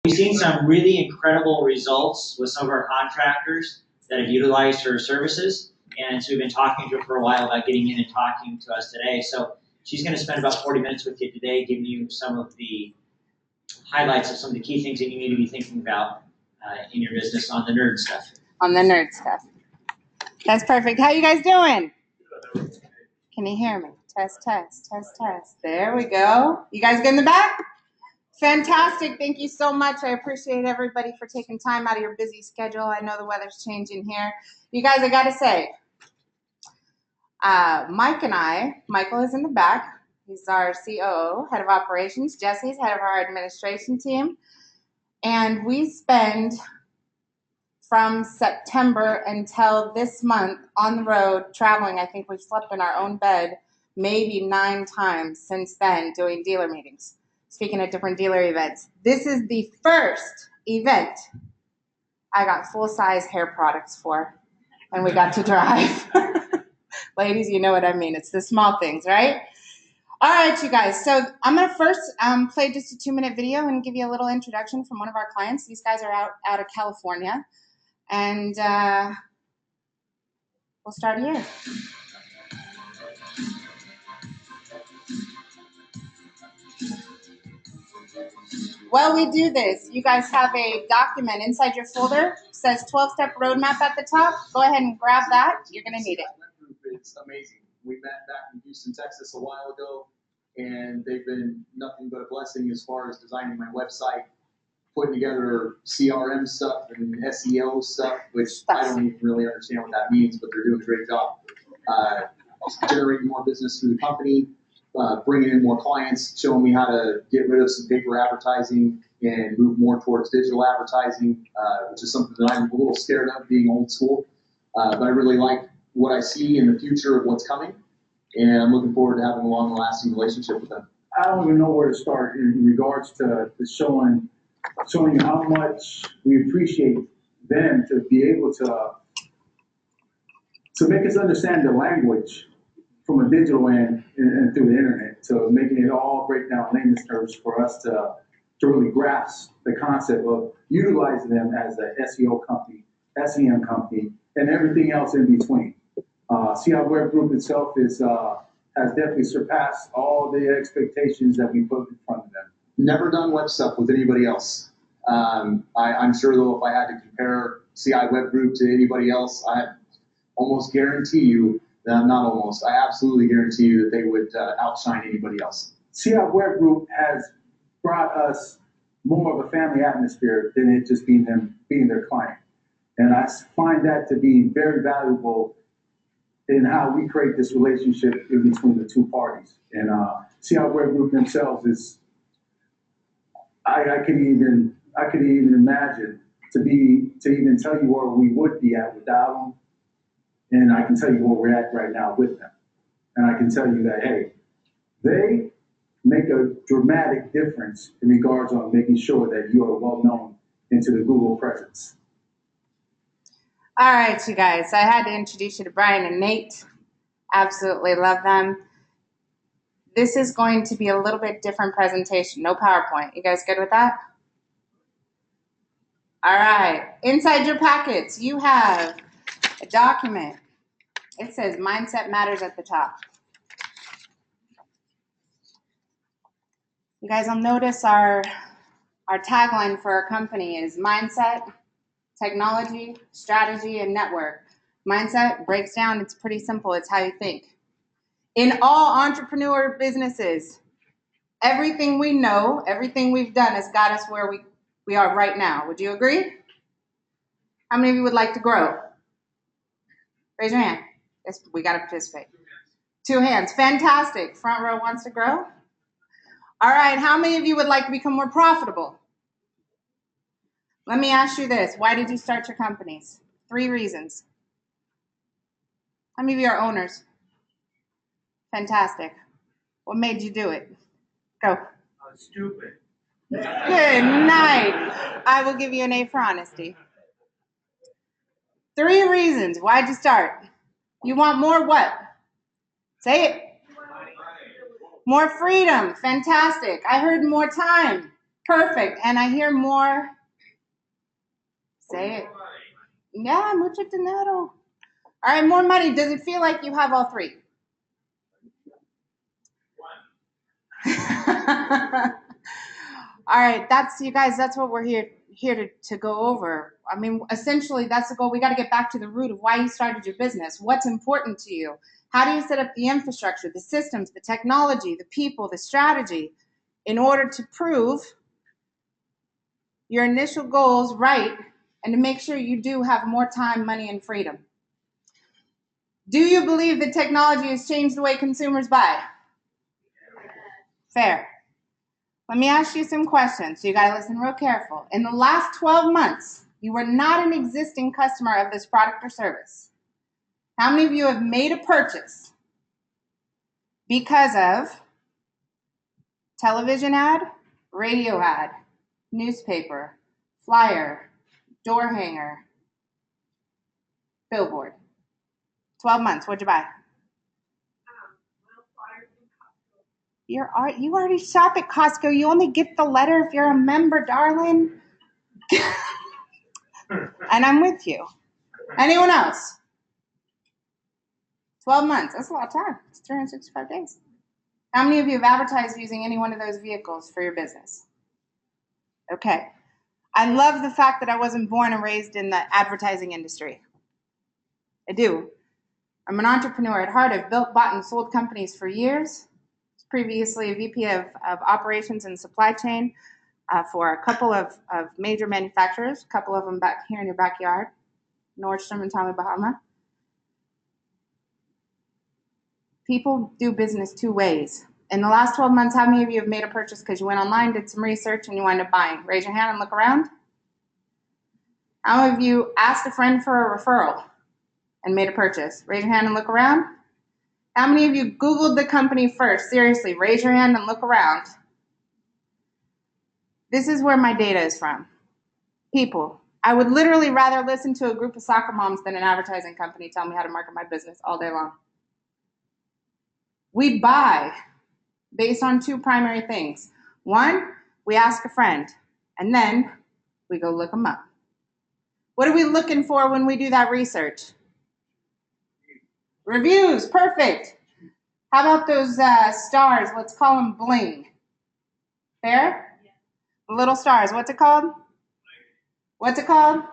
We've seen some really incredible results with some of our contractors that have utilized her services. And so we've been talking to her for a while about getting in and talking to us today. So she's going to spend about 40 minutes with you today, giving you some of the highlights of some of the key things that you need to be thinking about in your business on the nerd stuff. On the nerd stuff. That's perfect. How you guys doing? Can you hear me? Test, test, test, test. There we go. You guys good in the back? Fantastic. Thank you so much. I appreciate everybody for taking time out of your busy schedule. I know the weather's changing here. You guys, I got to say, Mike and I, Michael is in the back. He's our COO, head of operations. Jesse's head of our administration team. And we spend from September until this month on the road traveling. I think we've slept in our own bed maybe 9 times since then doing dealer meetings, speaking at different dealer events. This is the first event I got full-size hair products for, and we got to drive. Ladies, you know what I mean. It's the small things, right? All right, you guys. So I'm going to first play just a 2-minute video and give you a little introduction from one of our clients. These guys are out of California. And we'll start here. While we do this, you guys have a document inside your folder. It says 12-step roadmap at the top. Go ahead and grab that. You're going to need it. It's amazing. We met back in Houston, Texas a while ago, and they've been nothing but a blessing as far as designing my website, putting together CRM stuff and SEO stuff, which I don't even really understand what that means, but they're doing a great job. Generating more business through the company, bringing in more clients, showing me how to get rid of some paper advertising and move more towards digital advertising, which is something that I'm a little scared of, being old school. But I really like what I see in the future of what's coming, and I'm looking forward to having a long-lasting relationship with them. I don't even know where to start in regards to showing how much we appreciate them to be able to make us understand the language from a digital end and through the internet, to making it all break down layman's terms for us to really grasp the concept of utilizing them as an SEO company, SEM company, and everything else in between. CI Web Group itself has definitely surpassed all the expectations that we put in front of them. Never done web stuff with anybody else. I'm sure, though, if I had to compare CI Web Group to anybody else, I almost guarantee you, not almost, I absolutely guarantee you that they would outshine anybody else. CI Web Group has brought us more of a family atmosphere than it just being their client. And I find that to be very valuable in how we create this relationship in between the two parties. And CI Web Group themselves is, I could even imagine to even tell you where we would be at without them, and I can tell you where we're at right now with them. And I can tell you that, hey, they make a dramatic difference in regards on making sure that you are well known into the Google presence. All right, you guys. I had to introduce you to Brian and Nate. Absolutely love them. This is going to be a little bit different presentation. No PowerPoint. You guys good with that? All right. Inside your packets, you have a document. It says Mindset Matters at the top. You guys will notice our tagline for our company is Mindset, Technology, Strategy, and Network. Mindset breaks down, it's pretty simple. It's how you think. In all entrepreneur businesses, everything we know, everything we've done has got us where we are right now. Would you agree? How many of you would like to grow? Raise your hand. Yes, we got to participate. 2 hands. Fantastic. Front row wants to grow. All right. How many of you would like to become more profitable? Let me ask you this. Why did you start your companies? 3 reasons. How many of you are owners? Fantastic. What made you do it? Go. Stupid. Good night. I will give you an A for honesty. 3 reasons. Why'd you start? You want more what? Say it. More freedom. Fantastic. I heard more time. Perfect. And I hear more. Say it. Yeah, mucho dinero. All right, more money. Does it feel like you have all three? All right, that's you guys. That's what we're here to go over. I mean, essentially, that's the goal. We got to get back to the root of why you started your business. What's important to you? How do you set up the infrastructure, the systems, the technology, the people, the strategy, in order to prove your initial goals right and to make sure you do have more time, money, and freedom? Do you believe that technology has changed the way consumers buy? Fair. Let me ask you some questions. So you got to listen real careful. In the last 12 months, you were not an existing customer of this product or service. How many of you have made a purchase because of television ad, radio ad, newspaper, flyer, door hanger, billboard? 12 months. What'd you buy? You already shop at Costco. You only get the letter if you're a member, darling. And I'm with you. Anyone else? 12 months. That's a lot of time. It's 365 days. How many of you have advertised using any one of those vehicles for your business? Okay. I love the fact that I wasn't born and raised in the advertising industry. I do. I'm an entrepreneur at heart. I've built, bought, and sold companies for years. Previously a VP of operations and supply chain for a couple of major manufacturers, a couple of them back here in your backyard, Nordstrom and Tommy Bahama. People do business two ways. In the last 12 months, how many of you have made a purchase because you went online, did some research, and you wound up buying? Raise your hand and look around. How many of you asked a friend for a referral and made a purchase? Raise your hand and look around. How many of you Googled the company first? Seriously, raise your hand and look around. This is where my data is from. People. I would literally rather listen to a group of soccer moms than an advertising company tell me how to market my business all day long. We buy based on two primary things. One, we ask a friend, and then we go look them up. What are we looking for when we do that research? Reviews, perfect. How about those stars? Let's call them bling. Fair? The little stars, what's it called? What's it called?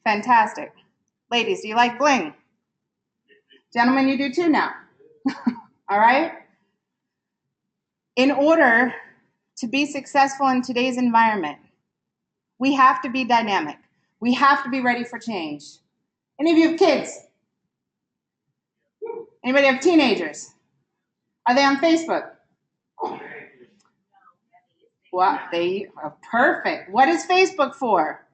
Fantastic. Ladies, do you like bling? Gentlemen, you do too now. All right? In order to be successful in today's environment, we have to be dynamic. We have to be ready for change. Any of you have kids? Anybody have teenagers? Are they on Facebook? Well, they are perfect. What is Facebook for?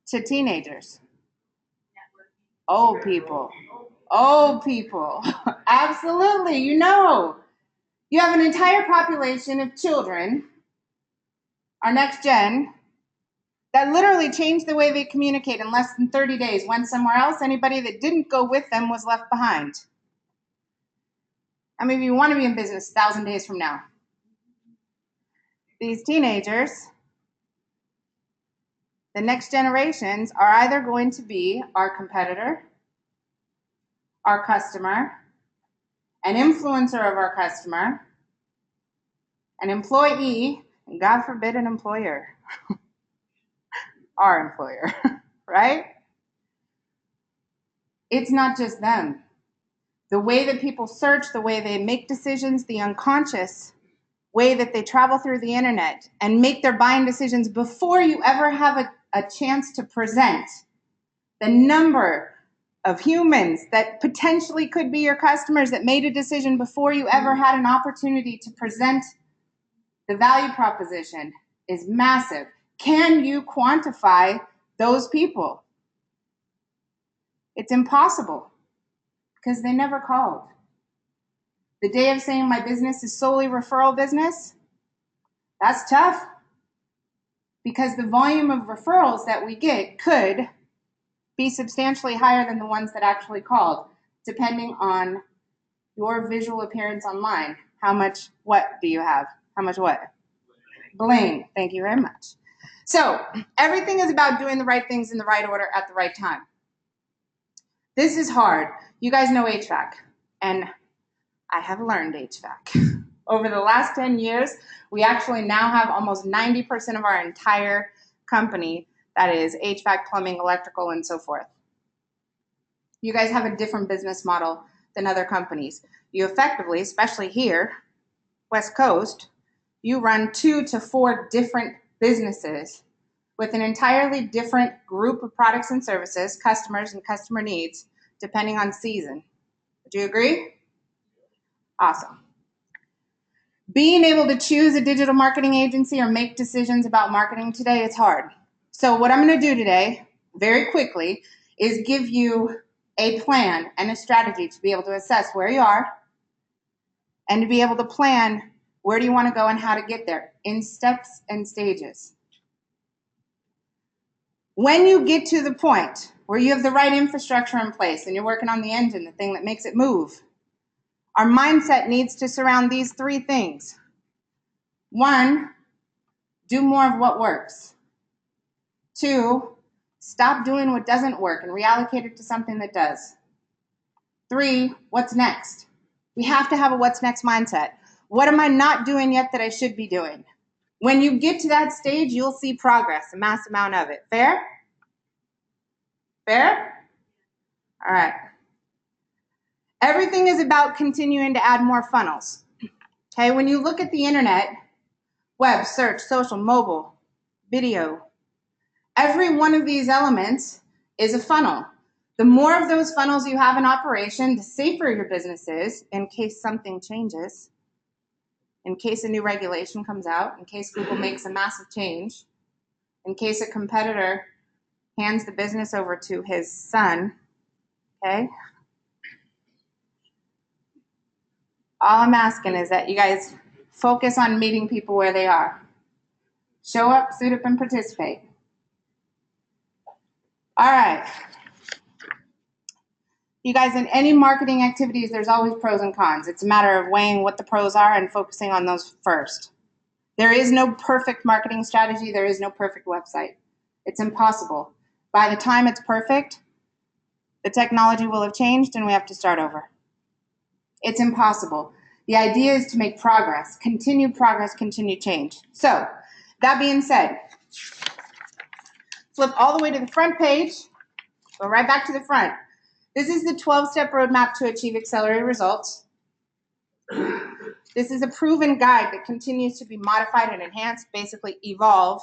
To teenagers. Old people. Old people. Absolutely. You know. You have an entire population of children, our next gen, that literally changed the way they communicate in less than 30 days, went somewhere else. Anybody that didn't go with them was left behind. How many of you want to be in business 1,000 days from now? These teenagers, the next generations, are either going to be our competitor, our customer, an influencer of our customer, an employee, and God forbid an employer. Our employer, right? It's not just them. The way that people search, the way they make decisions, the unconscious way that they travel through the internet and make their buying decisions before you ever have a chance to present. The number of humans that potentially could be your customers that made a decision before you ever had an opportunity to present the value proposition is massive. Can you quantify those people? It's impossible because they never called. The day of saying my business is solely referral business, that's tough because the volume of referrals that we get could be substantially higher than the ones that actually called, depending on your visual appearance online. What do you have? How much what? Bling. Thank you very much. So everything is about doing the right things in the right order at the right time. This is hard. You guys know HVAC, and I have learned HVAC. Over the last 10 years, we actually now have almost 90% of our entire company that is HVAC, plumbing, electrical, and so forth. You guys have a different business model than other companies. You effectively, especially here, West Coast, you run 2 to 4 different businesses with an entirely different group of products and services, customers and customer needs, depending on season. Do you agree? Awesome. Being able to choose a digital marketing agency or make decisions about marketing today is hard. So what I'm going to do today, very quickly, is give you a plan and a strategy to be able to assess where you are and to be able to plan where do you want to go and how to get there in steps and stages. When you get to the point where you have the right infrastructure in place and you're working on the engine, the thing that makes it move, our mindset needs to surround these 3 things. 1, do more of what works. 2, stop doing what doesn't work and reallocate it to something that does. 3, what's next? We have to have a what's next mindset. What am I not doing yet that I should be doing? When you get to that stage, you'll see progress, a mass amount of it. Fair? Fair? All right. Everything is about continuing to add more funnels. Okay, when you look at the internet, web, search, social, mobile, video, every one of these elements is a funnel. The more of those funnels you have in operation, the safer your business is in case something changes, in case a new regulation comes out, in case Google makes a massive change, in case a competitor hands the business over to his son, okay? All I'm asking is that you guys focus on meeting people where they are. Show up, suit up, and participate. All right. You guys, in any marketing activities, there's always pros and cons. It's a matter of weighing what the pros are and focusing on those first. There is no perfect marketing strategy. There is no perfect website. It's impossible. By the time it's perfect, the technology will have changed and we have to start over. It's impossible. The idea is to make progress, continued change. So, that being said, flip all the way to the front page, go right back to the front. This is the 12-step roadmap to achieve accelerated results. This is a proven guide that continues to be modified and enhanced, basically evolve,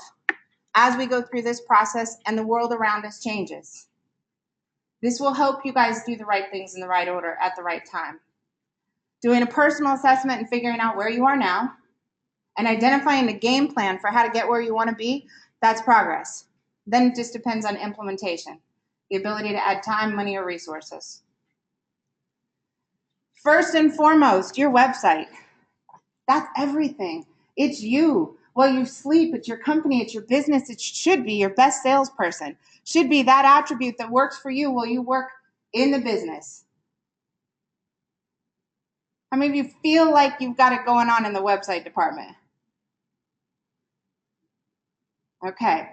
as we go through this process and the world around us changes. This will help you guys do the right things in the right order at the right time. Doing a personal assessment and figuring out where you are now and identifying a game plan for how to get where you want to be, that's progress. Then it just depends on implementation, the ability to add time, money, or resources. First and foremost, your website. That's everything. It's you. While you sleep, it's your company, it's your business. It should be your best salesperson. Should be that attribute that works for you while you work in the business. How many of you feel like you've got it going on in the website department? Okay.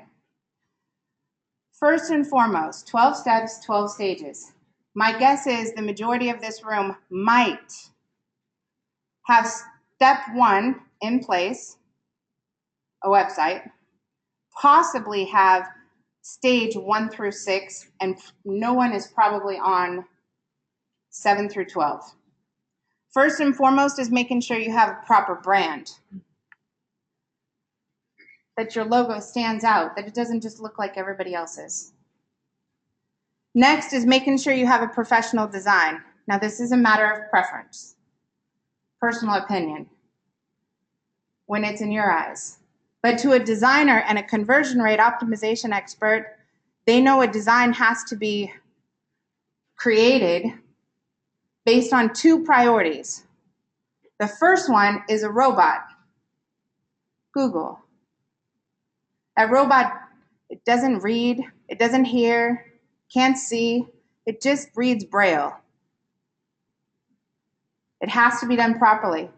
First and foremost, 12 steps, 12 stages. My guess is the majority of this room might have step 1 in place, a website, possibly have stage 1 through 6, and no one is probably on 7 through 12. First and foremost is making sure you have a proper brand, that your logo stands out, that it doesn't just look like everybody else's. Next is making sure you have a professional design. Now, this is a matter of preference, personal opinion, when it's in your eyes. But to a designer and a conversion rate optimization expert, they know a design has to be created based on 2 priorities. The first one is a robot, Google. That robot, it doesn't read, it doesn't hear, can't see, it just reads Braille. It has to be done properly.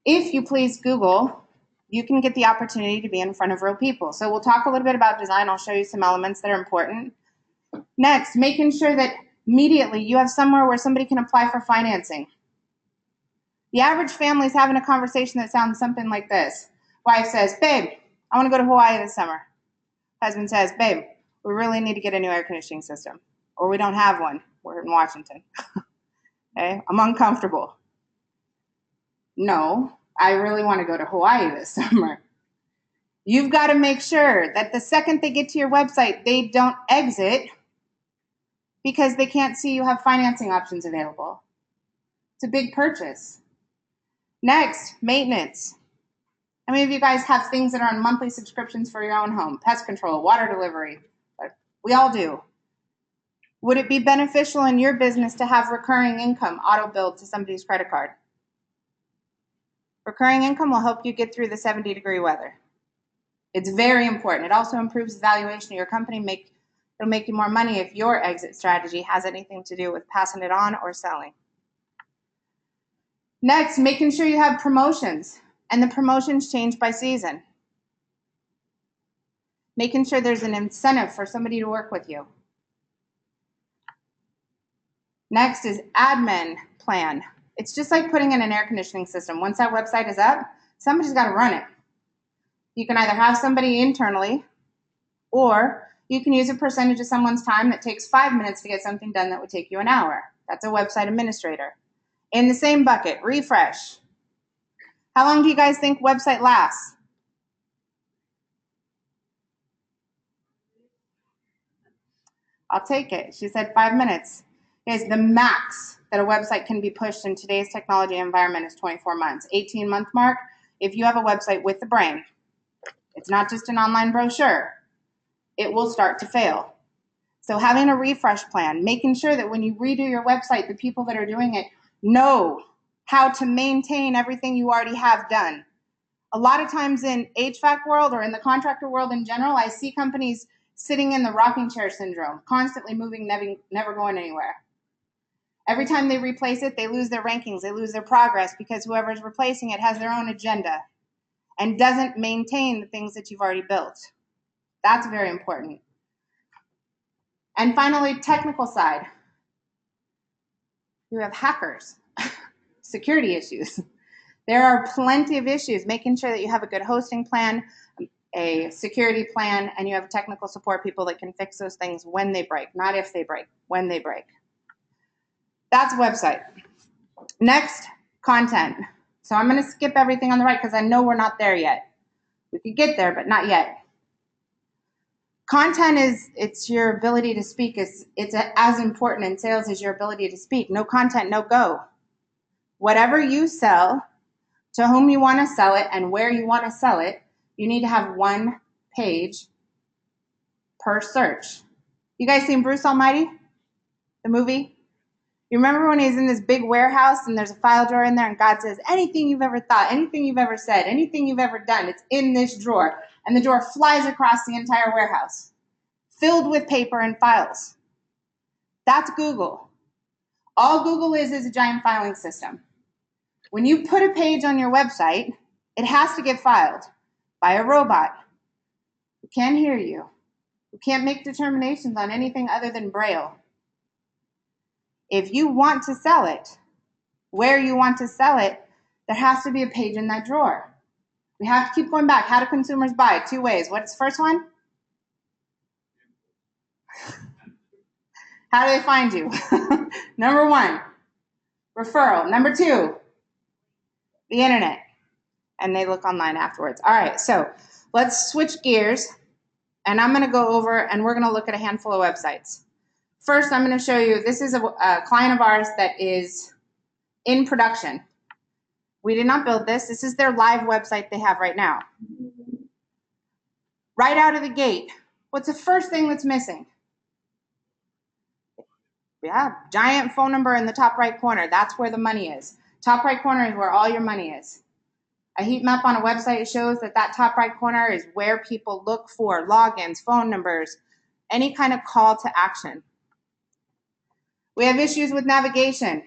If you please Google, you can get the opportunity to be in front of real people. So we'll talk a little bit about design. I'll show you some elements that are important. Next, making sure that immediately you have somewhere where somebody can apply for financing. The average family is having a conversation that sounds something like this. Wife says, babe, I want to go to Hawaii this summer. Husband says, babe, we really need to get a new air conditioning system. Or we don't have one. We're in Washington. Okay, I'm uncomfortable. No, I really want to go to Hawaii this summer. You've got to make sure that the second they get to your website, they don't exit because they can't see you have financing options available. It's a big purchase. Next, maintenance. How many of you guys have things that are on monthly subscriptions for your own home? Pest control, water delivery. We all do. Would it be beneficial in your business to have recurring income auto billed to somebody's credit card? Recurring income will help you get through the 70-degree weather. It's very important. It also improves the valuation of your company. It'll make you more money if your exit strategy has anything to do with passing it on or selling. Next, making sure you have promotions, and the promotions change by season. Making sure there's an incentive for somebody to work with you. Next is admin plan. It's just like putting in an air conditioning system. Once that website is up, somebody's got to run it. You can either have somebody internally, or you can use a percentage of someone's time that takes 5 minutes to get something done that would take you an hour. That's a website administrator. In the same bucket, refresh. How long do you guys think website lasts? I'll take it. She said 5 minutes. Guys, the max that a website can be pushed in today's technology environment is 24 months. 18-month mark, if you have a website with the brain, it's not just an online brochure, it will start to fail. So having a refresh plan, making sure that when you redo your website, the people that are doing it know how to maintain everything you already have done. A lot of times in HVAC world or in the contractor world in general, I see companies sitting in the rocking chair syndrome, constantly moving, never going anywhere. Every time they replace it, they lose their rankings, they lose their progress because whoever's replacing it has their own agenda and doesn't maintain the things that you've already built. That's very important. And finally, technical side. You have hackers, security issues. There are plenty of issues, making sure that you have a good hosting plan, a security plan, and you have technical support people that can fix those things when they break, not if they break, when they break. That's a website. Next, content. So I'm going to skip everything on the right because I know we're not there yet. We could get there, but not yet. Content it's your ability to speak. It's as important in sales as your ability to speak. No content, no go. Whatever you sell, to whom you want to sell it, and where you want to sell it, you need to have one page per search. You guys seen Bruce Almighty, the movie? You remember when he's in this big warehouse and there's a file drawer in there and God says, anything you've ever thought, anything you've ever said, anything you've ever done, it's in this drawer. And the drawer flies across the entire warehouse, filled with paper and files. That's Google. All Google is a giant filing system. When you put a page on your website, it has to get filed by a robot who can't hear you, who can't make determinations on anything other than Braille. If you want to sell it, where you want to sell it, there has to be a page in that drawer. We have to keep going back. How do consumers buy? 2 ways. What's the first one? How do they find you? Number 1, referral. Number 2, the internet. And they look online afterwards. All right, so let's switch gears. And I'm going to go over and we're going to look at a handful of websites. First, I'm going to show you, this is a client of ours that is in production. We did not build this. This is their live website they have right now. Right out of the gate, what's the first thing that's missing? Yeah, giant phone number in the top right corner. That's where the money is. Top right corner is where all your money is. A heat map on a website shows that that top right corner is where people look for logins, phone numbers, any kind of call to action. We have issues with navigation,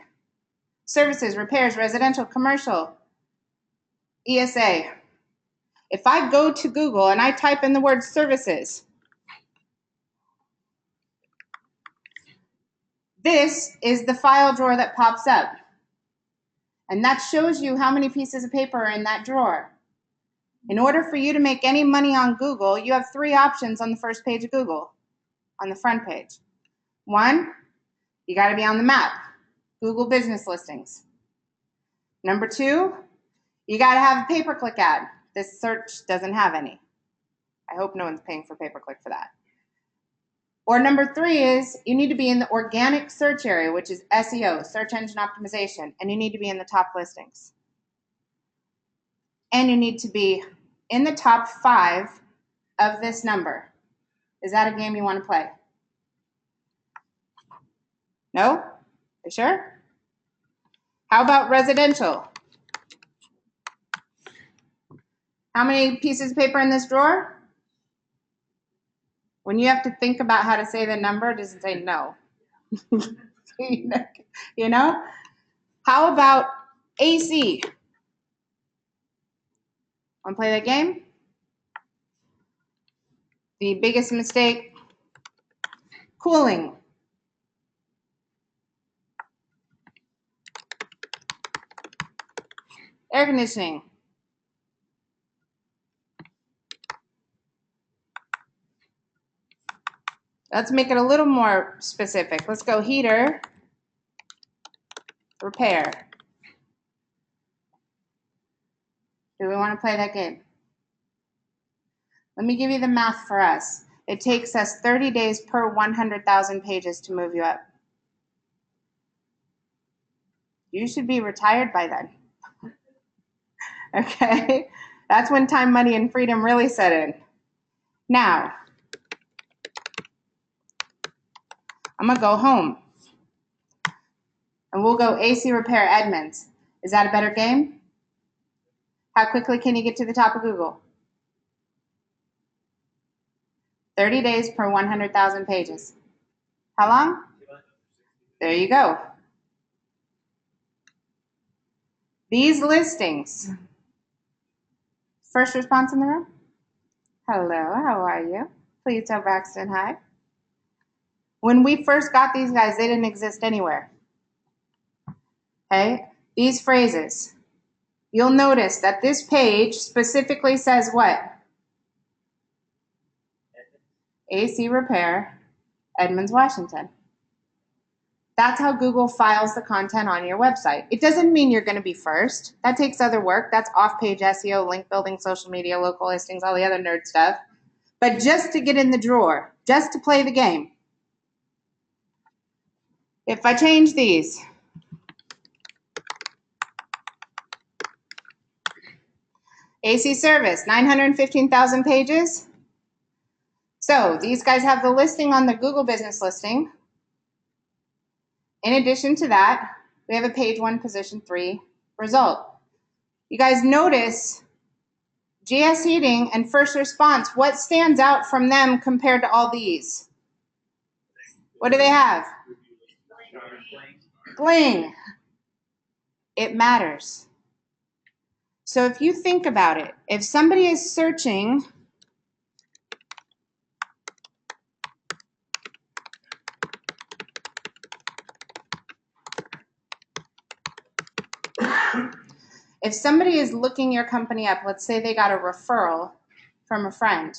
services, repairs, residential, commercial. ESA. If I go to Google and I type in the word services, this is the file drawer that pops up. And that shows you how many pieces of paper are in that drawer. In order for you to make any money on Google, you have 3 options on the first page of Google, on the front page. 1, you got to be on the map, Google business listings. Number 2, you got to have a pay-per-click ad. This search doesn't have any. I hope no one's paying for pay-per-click for that. Or number 3 is you need to be in the organic search area, which is SEO, search engine optimization, and you need to be in the top listings. And you need to be in the top 5 of this number. Is that a game you want to play? No? You sure? How about residential? How many pieces of paper in this drawer? When you have to think about how to say the number, it doesn't say no. You know? How about AC? Want to play that game? The biggest mistake, cooling. Air conditioning. Let's make it a little more specific. Let's go heater, repair. Do we want to play that game? Let me give you the math for us. It takes us 30 days per 100,000 pages to move you up. You should be retired by then. Okay? That's when time, money, and freedom really set in. Now, I'm going to go home. And we'll go AC repair Edmonds. Is that a better game? How quickly can you get to the top of Google? 30 days per 100,000 pages. How long? There you go. These listings. First response in the room? Hello, how are you? Please tell Braxton hi. When we first got these guys, they didn't exist anywhere. Okay? These phrases. You'll notice that this page specifically says what? AC repair, Edmonds, Washington. That's how Google files the content on your website. It doesn't mean you're going to be first. That takes other work. That's off-page SEO, link building, social media, local listings, all the other nerd stuff. But just to get in the drawer, just to play the game. If I change these, AC service, 915,000 pages. So these guys have the listing on the Google business listing. In addition to that, we have a page 1, position 3 result. You guys notice GS Heating and First Response, what stands out from them compared to all these? What do they have? Bling. It matters. So if you think about it, if somebody is searching if somebody is looking your company up, let's say they got a referral from a friend.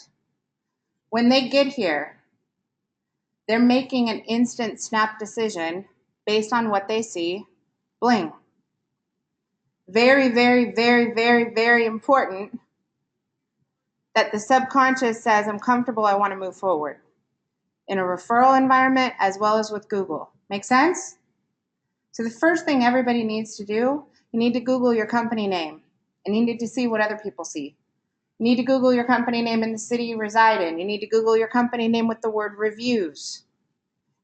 When they get here, they're making an instant snap decision based on what they see. Bling. Very, very, very, very, very important that the subconscious says, I'm comfortable, I want to move forward. In a referral environment as well as with Google. Make sense? So the first thing everybody needs to do, you need to Google your company name. And you need to see what other people see. You need to Google your company name in the city you reside in. You need to Google your company name with the word reviews.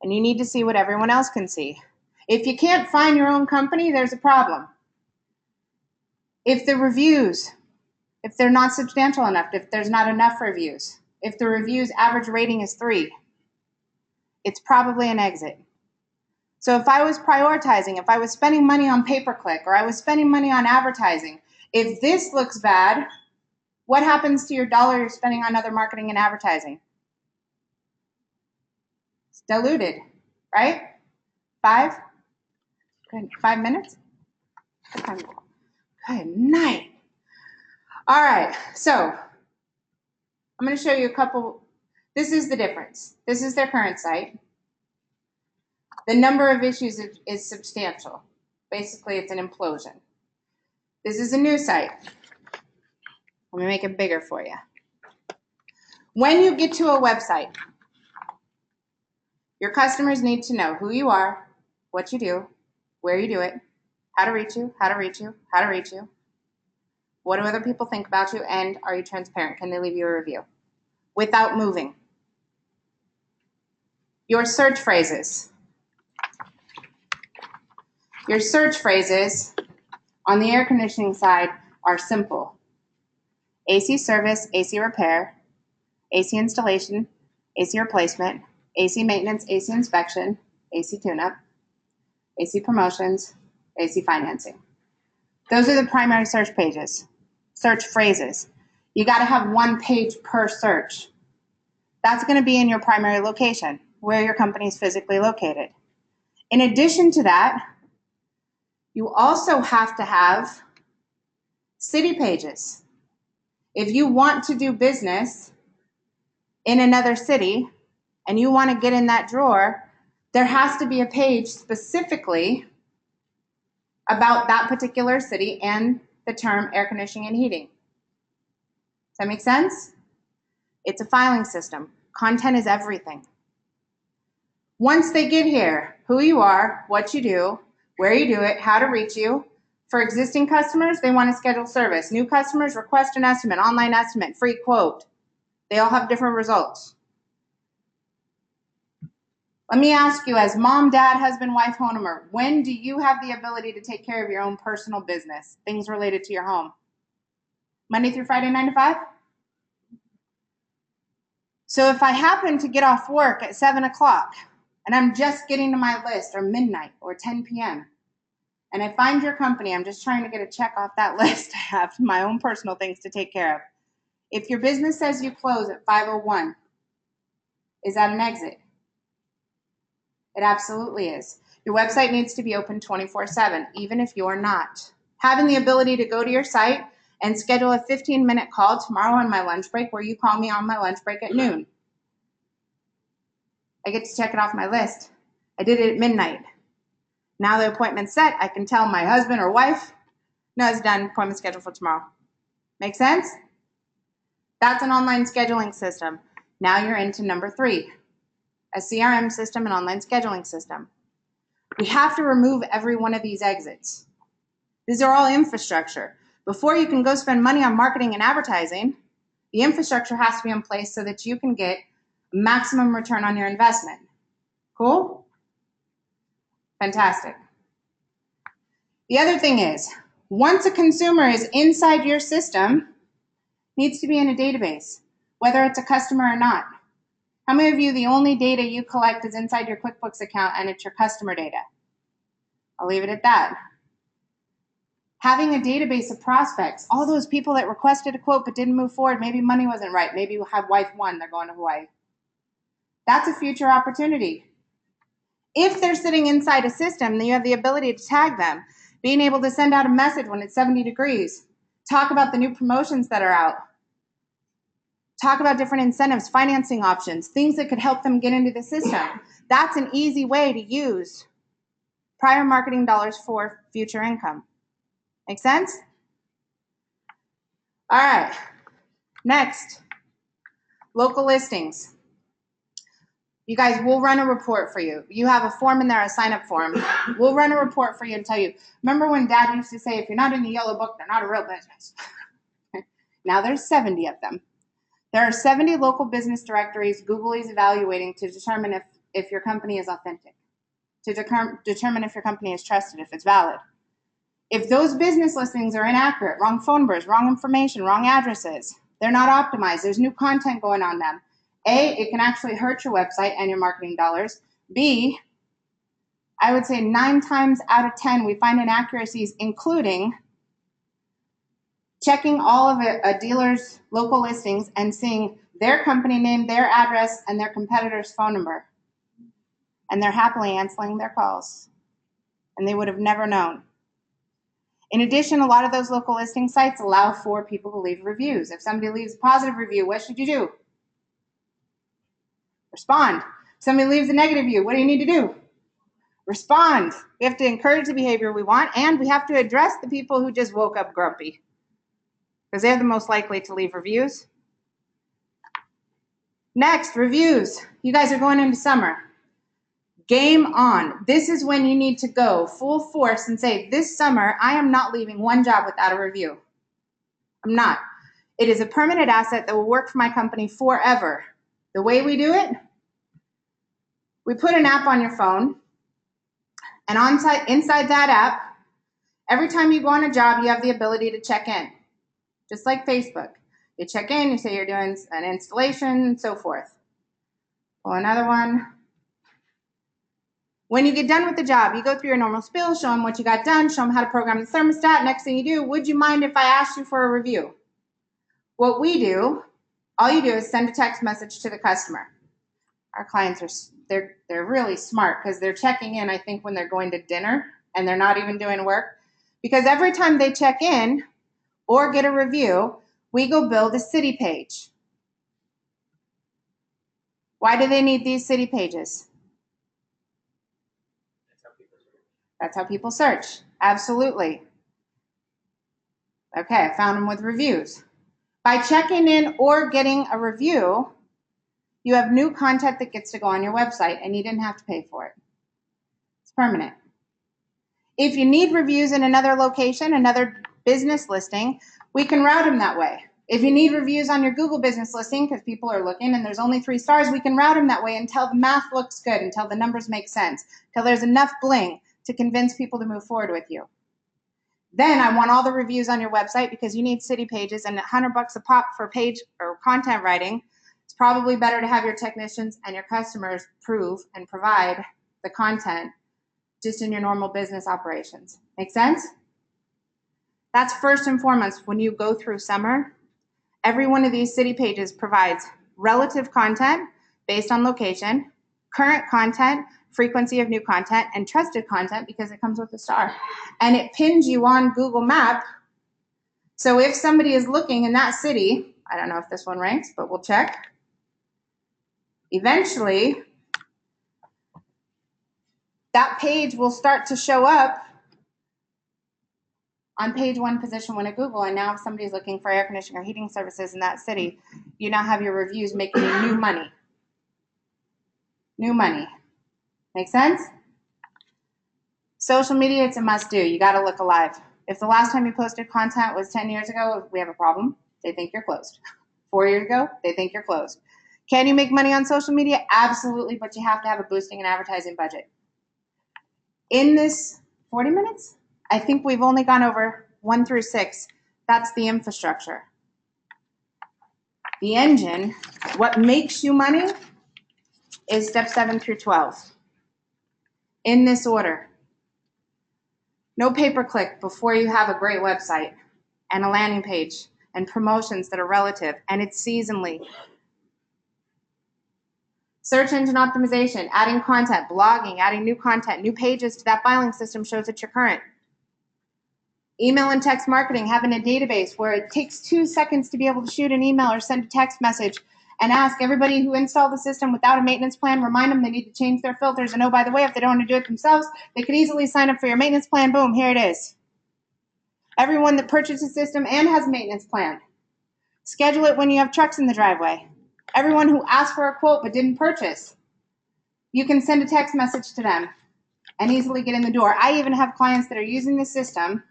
And you need to see what everyone else can see. If you can't find your own company, there's a problem. If the reviews, if they're not substantial enough, if there's not enough reviews, if the review's average rating is 3, it's probably an exit. So if I was prioritizing, if I was spending money on pay-per-click or I was spending money on advertising, If this looks bad, what happens to your dollar you're spending on other marketing and advertising? It's diluted, right? 5? Good. 5 minutes? Good night. All right, so I'm going to show you a couple. This is the difference. This is their current site. The number of issues is substantial. Basically, it's an implosion. This is a new site. Let me make it bigger for you. When you get to a website, your customers need to know who you are, what you do, where you do it, how to reach you, how to reach you, how to reach you, what do other people think about you, and are you transparent? Can they leave you a review? Without moving. Your search phrases. Your search phrases on the air conditioning side are simple. AC service, AC repair, AC installation, AC replacement, AC maintenance, AC inspection, AC tune-up, AC promotions, AC financing. Those are the primary search pages, search phrases. You got to have one page per search. That's going to be in your primary location, where your company is physically located. In addition to that, you also have to have city pages. If you want to do business in another city and you want to get in that drawer, there has to be a page specifically about that particular city and the term air conditioning and heating. Does that make sense? It's a filing system. Content is everything. Once they get here, who you are, what you do, where you do it, how to reach you. For existing customers, they want to schedule service. New customers, request an estimate, online estimate, free quote. They all have different results. Let me ask you, as mom, dad, husband, wife, homeowner, when do you have the ability to take care of your own personal business, things related to your home? Monday through Friday, 9 to 5? So if I happen to get off work at 7 o'clock and I'm just getting to my list, or midnight, or 10 p.m., and I find your company, I'm just trying to get a check off that list. I have my own personal things to take care of. If your business says you close at 5:01, is that an exit? It absolutely is. Your website needs to be open 24/7, even if you're not. Having the ability to go to your site and schedule a 15-minute call tomorrow on my lunch break, where you call me on my lunch break at noon. I get to check it off my list. I did it at midnight. Now the appointment's set, I can tell my husband or wife, no, it's done, appointment scheduled for tomorrow. Make sense? That's an online scheduling system. Now you're into number 3, a CRM system, an online scheduling system. We have to remove every one of these exits. These are all infrastructure. Before you can go spend money on marketing and advertising, the infrastructure has to be in place so that you can get maximum return on your investment. Cool? Fantastic. The other thing is, once a consumer is inside your system, needs to be in a database, whether it's a customer or not. How many of you, the only data you collect is inside your QuickBooks account and it's your customer data? I'll leave it at that. Having a database of prospects, all those people that requested a quote but didn't move forward, maybe money wasn't right, maybe you have wife 1, they're going to Hawaii. That's a future opportunity. If they're sitting inside a system, then you have the ability to tag them, being able to send out a message when it's 70 degrees, talk about the new promotions that are out, talk about different incentives, financing options, things that could help them get into the system. That's an easy way to use prior marketing dollars for future income. Make sense? All right. Next, local listings. You guys, we'll run a report for you. You have a form in there, a sign-up form. We'll run a report for you and tell you. Remember when Dad used to say, if you're not in the yellow book, they're not a real business. Now there's 70 of them. There are 70 local business directories Google is evaluating to determine if your company is authentic, to determine if your company is trusted, if it's valid. If those business listings are inaccurate, wrong phone numbers, wrong information, wrong addresses, they're not optimized, there's new content going on them. A, it can actually hurt your website and your marketing dollars. B, I would say 9 times out of 10, we find inaccuracies, including checking all of a dealer's local listings and seeing their company name, their address, and their competitor's phone number. And they're happily answering their calls. And they would have never known. In addition, a lot of those local listing sites allow for people to leave reviews. If somebody leaves a positive review, what should you do? Respond. If somebody leaves a negative review, what do you need to do? Respond. We have to encourage the behavior we want, and we have to address the people who just woke up grumpy, because they're the most likely to leave reviews. Next, reviews. You guys are going into summer. Game on. This is when you need to go full force and say, this summer, I am not leaving one job without a review. I'm not. It is a permanent asset that will work for my company forever. The way we do it, we put an app on your phone, and inside that app, every time you go on a job, you have the ability to check in, just like Facebook. You check in, you say you're doing an installation, and so forth. Pull another one. When you get done with the job, you go through your normal spiel, show them what you got done, show them how to program the thermostat. Next thing you do, would you mind if I asked you for a review? What we do, all you do is send a text message to the customer. Our clients are, they're really smart because they're checking in, I think, when they're going to dinner and they're not even doing work. Because every time they check in or get a review, we go build a city page. Why do they need these city pages? That's how people search. Absolutely. Okay, I found them with reviews. By checking in or getting a review, you have new content that gets to go on your website, and you didn't have to pay for it. It's permanent. If you need reviews in another location, another business listing, we can route them that way. If you need reviews on your Google business listing, because people are looking and there's only 3 stars, we can route them that way until the math looks good, until the numbers make sense, until there's enough bling to convince people to move forward with you. Then I want all the reviews on your website because you need city pages, and $100 a pop for page or content writing. It's probably better to have your technicians and your customers prove and provide the content just in your normal business operations. Make sense? That's first and foremost. When you go through summer, every one of these city pages provides relative content based on location, current content, frequency of new content, and trusted content because it comes with a star. And it pins you on Google Map. So if somebody is looking in that city, I don't know if this one ranks, but we'll check. Eventually, that page will start to show up on page 1 position 1 at Google. And now if somebody's looking for air conditioning or heating services in that city, you now have your reviews making you new money. New money. Make sense? Social media, it's a must-do. You got to look alive. If the last time you posted content was 10 years ago, we have a problem. They think you're closed. 4 years ago, they think you're closed. Can you make money on social media? Absolutely, but you have to have a boosting and advertising budget. In this 40 minutes, I think we've only gone over 1 through 6. That's the infrastructure. The engine, what makes you money, is step 7 through 12. In this order. No pay-per-click before you have a great website and a landing page and promotions that are relative, and it's seasonally. Search engine optimization, adding content, blogging, adding new content, new pages to that filing system shows that you're current. Email and text marketing, having a database where it takes 2 seconds to be able to shoot an email or send a text message and ask everybody who installed the system without a maintenance plan, remind them they need to change their filters. And oh, by the way, if they don't want to do it themselves, they could easily sign up for your maintenance plan. Boom, here it is. Everyone that purchased a system and has a maintenance plan. Schedule it when you have trucks in the driveway. Everyone who asked for a quote but didn't purchase, you can send a text message to them and easily get in the door. I even have clients that are using the system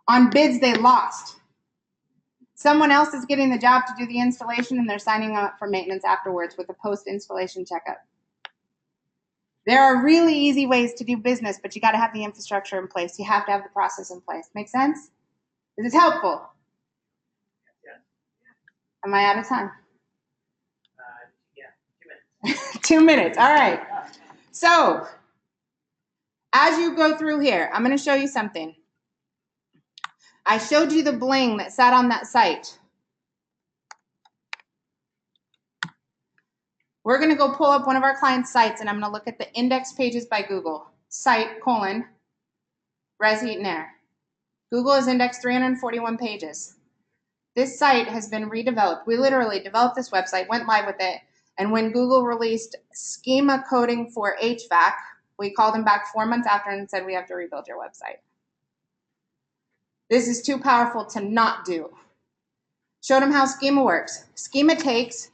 on bids they lost. Someone else is getting the job to do the installation and they're signing up for maintenance afterwards with a post-installation checkup. There are really easy ways to do business, but you got to have the infrastructure in place. You have to have the process in place. Make sense? Is this helpful? Yeah. Am I out of time? Yeah, 2 minutes. 2 minutes. All right. So, as you go through here, I'm going to show you something. I showed you the bling that sat on that site. We're going to go pull up one of our clients' sites, and I'm going to look at the index pages by Google. Site, colon, Res Heat and Air. Google has indexed 341 pages. This site has been redeveloped. We literally developed this website, went live with it, and when Google released schema coding for HVAC, we called them back 4 months after and said, we have to rebuild your website. This is too powerful to not do. Showed them how schema works. Schema takes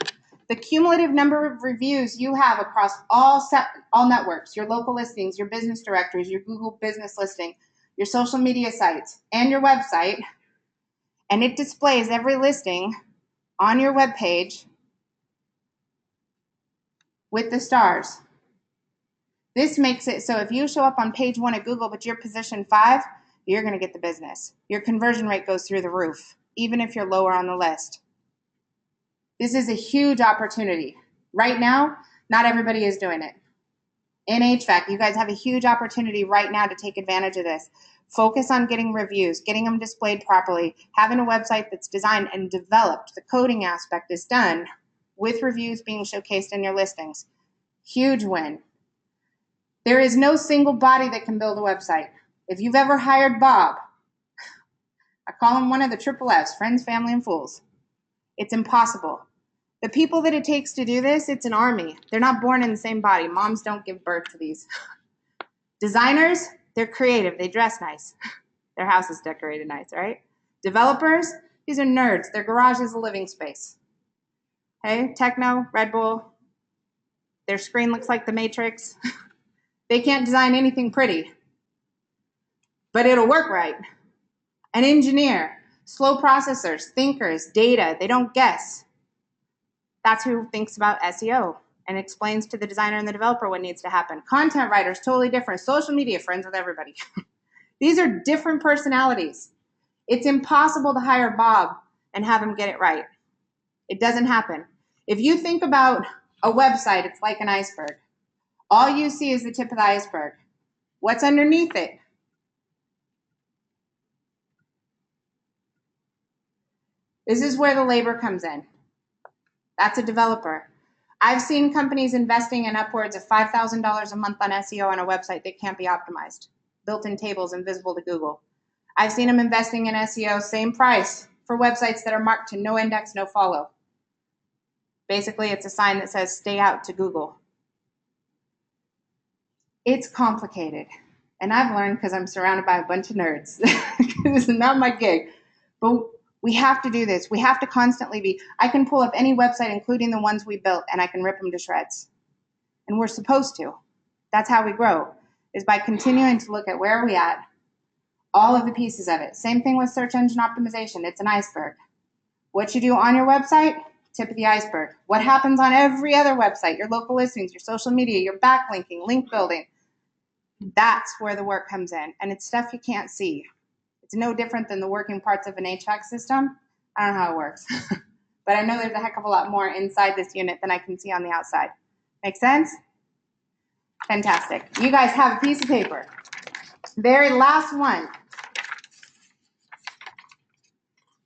the cumulative number of reviews you have across all networks, your local listings, your business directories, your Google business listing, your social media sites, and your website, and it displays every listing on your web page with the stars. This makes it so if you show up on page 1 of Google, but you're position 5, you're going to get the business. Your conversion rate goes through the roof, even if you're lower on the list. This is a huge opportunity. Right now, not everybody is doing it. In HVAC, you guys have a huge opportunity right now to take advantage of this. Focus on getting reviews, getting them displayed properly, having a website that's designed and developed. The coding aspect is done with reviews being showcased in your listings. Huge win. There is no single body that can build a website. If you've ever hired Bob, I call him one of the triple Fs, friends, family, and fools. It's impossible. The people that it takes to do this, it's an army. They're not born in the same body. Moms don't give birth to these. Designers, they're creative. They dress nice. Their house is decorated nice, right? Developers, these are nerds. Their garage is a living space. Okay, Techno, Red Bull, their screen looks like the Matrix. They can't design anything pretty, but it'll work right. An engineer, slow processors, thinkers, data, they don't guess. That's who thinks about SEO and explains to the designer and the developer what needs to happen. Content writers, totally different. Social media, friends with everybody. These are different personalities. It's impossible to hire Bob and have him get it right. It doesn't happen. If you think about a website, it's like an iceberg. All you see is the tip of the iceberg. What's underneath it? This is where the labor comes in. That's a developer. I've seen companies investing in upwards of $5,000 a month on SEO on a website that can't be optimized, built-in tables and visible to Google. I've seen them investing in SEO, same price, for websites that are marked to no index, no follow. Basically, it's a sign that says stay out to Google. It's complicated. And I've learned because I'm surrounded by a bunch of nerds. This is not my gig. But we have to do this. We have to constantly be. I can pull up any website, including the ones we built, and I can rip them to shreds. And we're supposed to. That's how we grow, is by continuing to look at where are we at, all of the pieces of it. Same thing with search engine optimization. It's an iceberg. What you do on your website, tip of the iceberg. What happens on every other website, your local listings, your social media, your backlinking, link building, that's where the work comes in. And it's stuff you can't see. It's no different than the working parts of an HVAC system. I don't know how it works. But I know there's a heck of a lot more inside this unit than I can see on the outside. Make sense? Fantastic. You guys have a piece of paper. Very last one.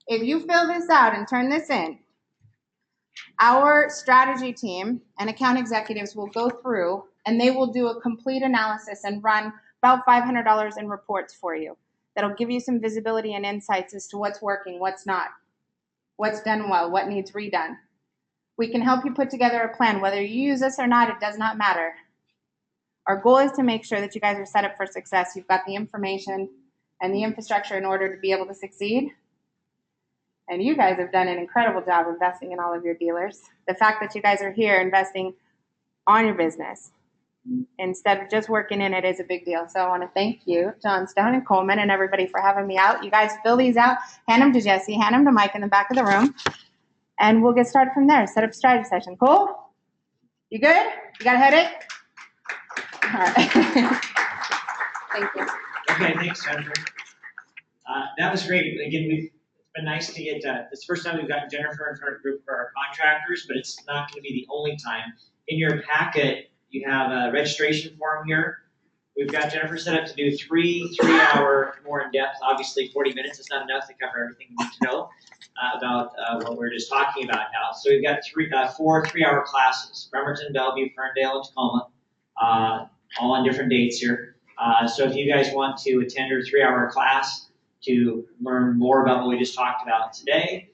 If you fill this out and turn this in, our strategy team and account executives will go through and they will do a complete analysis and run about $500 in reports for you. That'll give you some visibility and insights as to what's working, what's not, what's done well, what needs redone. We can help you put together a plan. Whether you use this or not, it does not matter. Our goal is to make sure that you guys are set up for success. You've got the information and the infrastructure in order to be able to succeed. And you guys have done an incredible job investing in all of your dealers. The fact that you guys are here investing on your business instead of just working in it is a big deal. So I want to thank you, Johnstone and Coleman, and everybody for having me out. You guys fill these out, hand them to Jesse, hand them to Mike in the back of the room, and we'll get started from there. Set up a strategy session. Cool? You good? You got a headache? All right. Thank you. Okay, thanks, Jennifer. That was great. Again, it's been nice to get, it's the first time we've gotten Jennifer in front of a group for our contractors, but it's not going to be the only time. In your packet, you have a registration form here. we've got Jennifer set up to do three-hour more in-depth. Obviously, 40 minutes is not enough to cover everything you need to know about what we're just talking about now. So we've got four 3-hour classes: Bremerton, Bellevue, Ferndale, and Tacoma, all on different dates here. So if you guys want to attend our 3-hour class to learn more about what we just talked about today,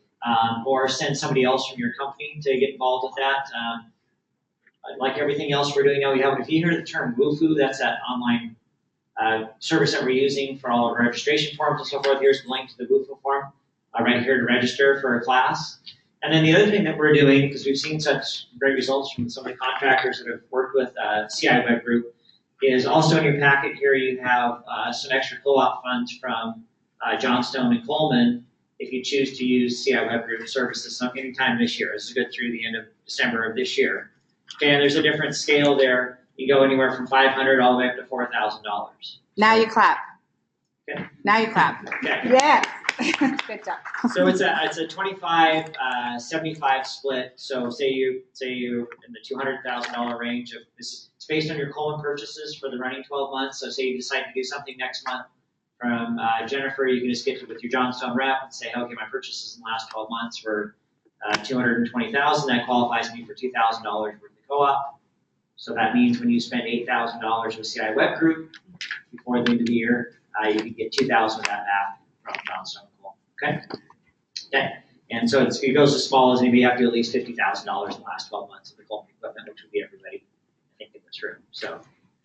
or send somebody else from your company to get involved with that. Like everything else we're doing now, if you hear the term WooFoo, that's that online service that we're using for all of our registration forms and so forth. Here's the link to the WooFoo form right here to register for a class. And then the other thing that we're doing, because we've seen such great results from some of the contractors that have worked with CI Web Group, is also in your packet here you have some extra co-op funds from Johnstone and Coleman if you choose to use CI Web Group services anytime this year. This is good through the end of December of this year. Okay, and there's a different scale there. You go anywhere from $500 all the way up to $4,000. Now you clap. Okay. Now you clap. Okay. Yes. Good job. So it's a 25-75 split. So say you're in the $200,000 range of this. It's based on your Coleman purchases for the running 12 months. So say you decide to do something next month from Jennifer, you can just get to with your Johnstone rep and say, okay, my purchases in the last 12 months were $220,000. That qualifies me for $2,000 worth of co-op. So that means when you spend $8,000 with CI Web Group before the end of the year, you can get $2,000 of that back from Johnstone and Coleman. Okay? Okay. And so it goes as small as maybe you have to do at least $50,000 in the last 12 months of the Coleman equipment, which would be everybody, I think, in this room. So,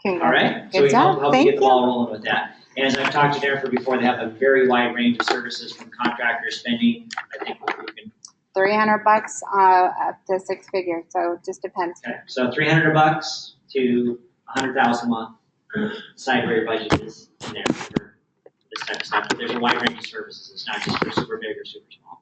all right. So we can help you get the ball rolling with that. And as I've talked to Jennifer before, they have a very wide range of services from contractor spending. I think we can. $300 up to 6 figures, so it just depends. Okay, so $300 to $100,000 a month. Decide where your budget is in there for this type of stuff. But there's a wide range of services. It's not just for super big or super small.